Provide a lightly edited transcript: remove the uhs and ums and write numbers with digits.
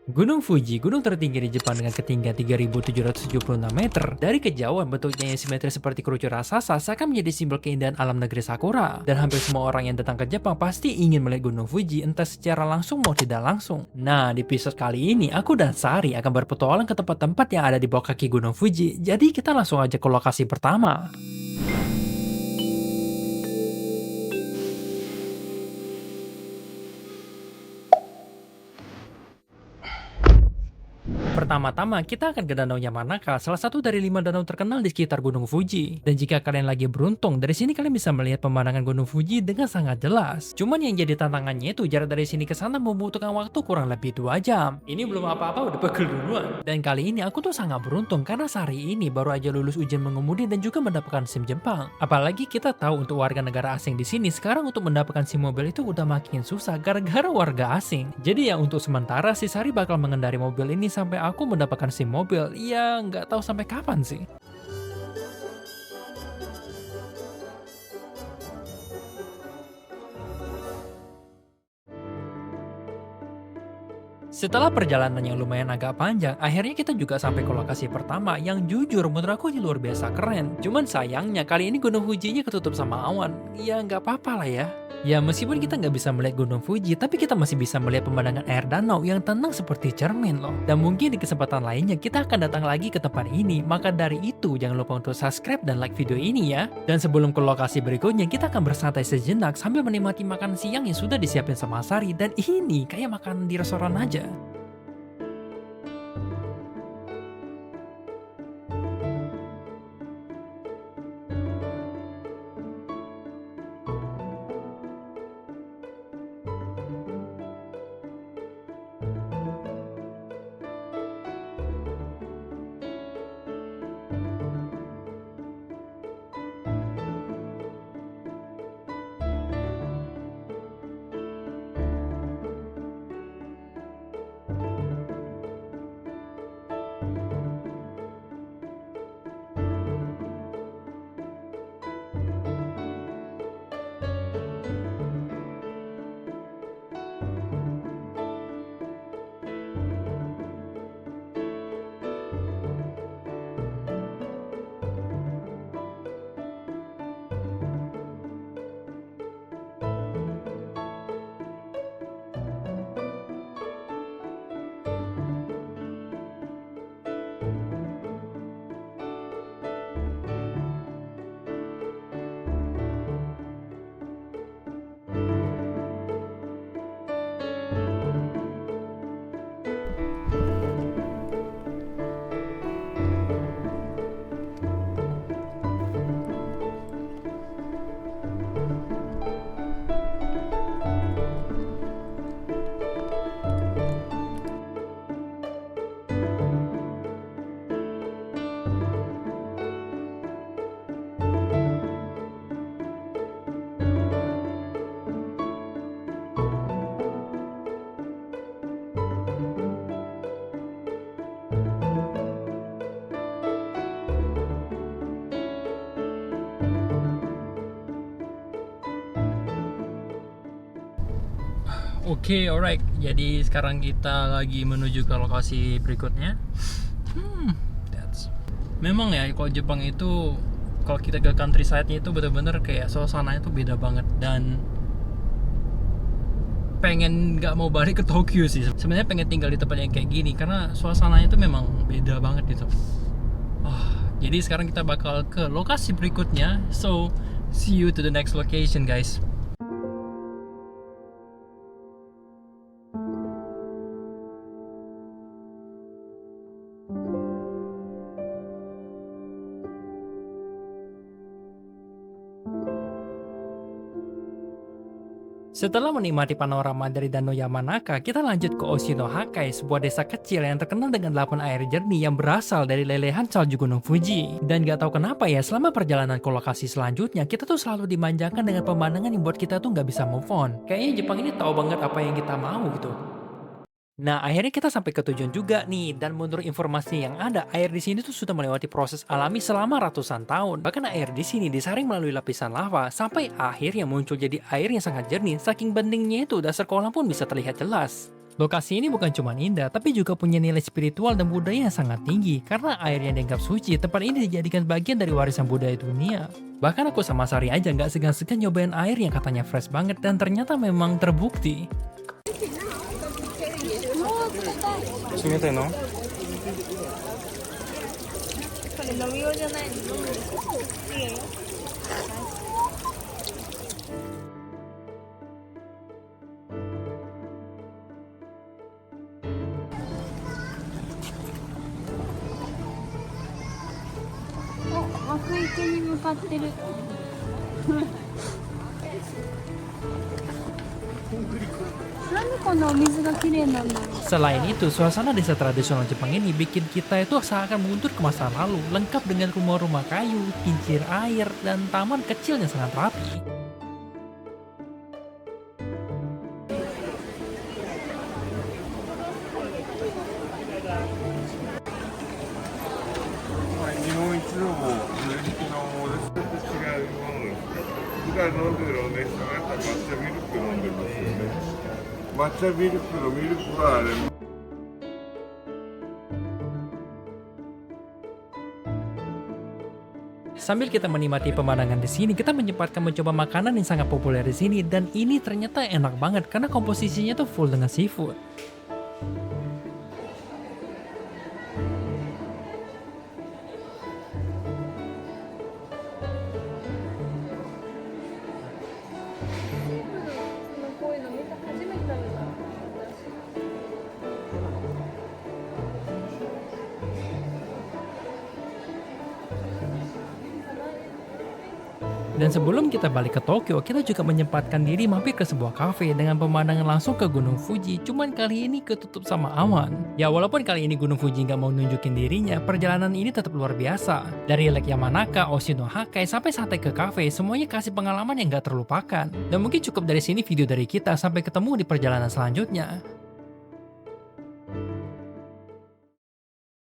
Gunung Fuji, gunung tertinggi di Jepang dengan ketinggian 3.776 meter. Dari kejauhan bentuknya yang simetris seperti kerucut raksasa seakan menjadi simbol keindahan alam negeri Sakura. Dan hampir semua orang yang datang ke Jepang pasti ingin melihat Gunung Fuji entah secara langsung mau tidak langsung. Nah, di episode kali ini aku dan Sari akan berpetualang ke tempat-tempat yang ada di bawah kaki Gunung Fuji. Jadi kita langsung aja ke lokasi pertama. Pertama-tama, kita akan ke Danau Yamanaka, salah satu dari 5 danau terkenal di sekitar Gunung Fuji. Dan jika kalian lagi beruntung, dari sini kalian bisa melihat pemandangan Gunung Fuji dengan sangat jelas. Cuman yang jadi tantangannya itu jarak dari sini ke sana membutuhkan waktu kurang lebih 2 jam. Ini belum apa-apa udah pegel duluan. Dan kali ini aku tuh sangat beruntung karena sehari ini baru aja lulus ujian mengemudi dan juga mendapatkan SIM Jepang. Apalagi kita tahu untuk warga negara asing di sini sekarang untuk mendapatkan SIM mobil itu udah makin susah gara-gara warga asing. Jadi ya untuk sementara si Sari bakal mengendari mobil ini sampai aku mendapatkan SIM mobil. Ya nggak tahu sampai kapan sih. Setelah perjalanan yang lumayan agak panjang, akhirnya kita juga sampai ke lokasi pertama yang jujur menurut aku ini luar biasa keren. Cuman sayangnya kali ini Gunung Fujinya ketutup sama awan. Ya nggak apa-apa lah ya. Ya meskipun kita nggak bisa melihat Gunung Fuji, tapi kita masih bisa melihat pemandangan air danau yang tenang seperti cermin loh. Dan mungkin di kesempatan lainnya kita akan datang lagi ke tempat ini. Maka dari itu jangan lupa untuk subscribe dan like video ini ya. Dan sebelum ke lokasi berikutnya, kita akan bersantai sejenak sambil menikmati makan siang yang sudah disiapin sama Sari. Dan ini kayak makan di restoran aja. Oke, alright. Jadi sekarang kita lagi menuju ke lokasi berikutnya. That's. Memang ya, kalau Jepang itu, kalau kita ke countryside-nya itu bener-bener kayak suasananya tuh beda banget dan pengen nggak mau balik ke Tokyo sih. Sebenarnya pengen tinggal di tempat yang kayak gini karena suasananya itu memang beda banget gitu. Jadi sekarang kita bakal ke lokasi berikutnya. So, see you to the next location, guys. Setelah menikmati panorama dari Danau Yamanaka, kita lanjut ke Oshinohakai, sebuah desa kecil yang terkenal dengan 8 air jernih yang berasal dari lelehan salju Gunung Fuji. Dan gak tahu kenapa ya, selama perjalanan ke lokasi selanjutnya, kita tuh selalu dimanjakan dengan pemandangan yang buat kita tuh gak bisa move on. Kayaknya Jepang ini tahu banget apa yang kita mau gitu. Nah, akhirnya kita sampai ke tujuan juga nih, dan menurut informasi yang ada, air di sini tuh sudah melewati proses alami selama ratusan tahun. Bahkan air di sini disaring melalui lapisan lava, sampai akhirnya muncul jadi air yang sangat jernih, saking beningnya itu dasar kolam pun bisa terlihat jelas. Lokasi ini bukan cuma indah, tapi juga punya nilai spiritual dan budaya yang sangat tinggi. Karena air yang dianggap suci, tempat ini dijadikan bagian dari warisan budaya dunia. Bahkan aku sama Sari aja nggak segan-segan nyobain air yang katanya fresh banget dan ternyata memang terbukti. 冷たいの？これ飲み用じゃないの？飲む？いいよ。お、湧池に向かってる。なんでこんなお水が綺麗なんだろう。 Selain itu, suasana desa tradisional Jepang ini bikin kita itu seakan mundur ke masa lalu, lengkap dengan rumah-rumah kayu, kincir air, dan taman kecil yang sangat rapi. Sambil kita menikmati pemandangan di sini, kita menyempatkan mencoba makanan yang sangat populer di sini dan ini ternyata enak banget karena komposisinya tuh full dengan seafood. Dan sebelum kita balik ke Tokyo, kita juga menyempatkan diri mampir ke sebuah kafe dengan pemandangan langsung ke Gunung Fuji. Cuman kali ini ketutup sama awan. Ya walaupun kali ini Gunung Fuji nggak mau nunjukin dirinya, perjalanan ini tetap luar biasa. Dari Lake Yamanaka, Oshinohake, sampai santai ke kafe, semuanya kasih pengalaman yang nggak terlupakan. Dan mungkin cukup dari sini video dari kita, sampai ketemu di perjalanan selanjutnya.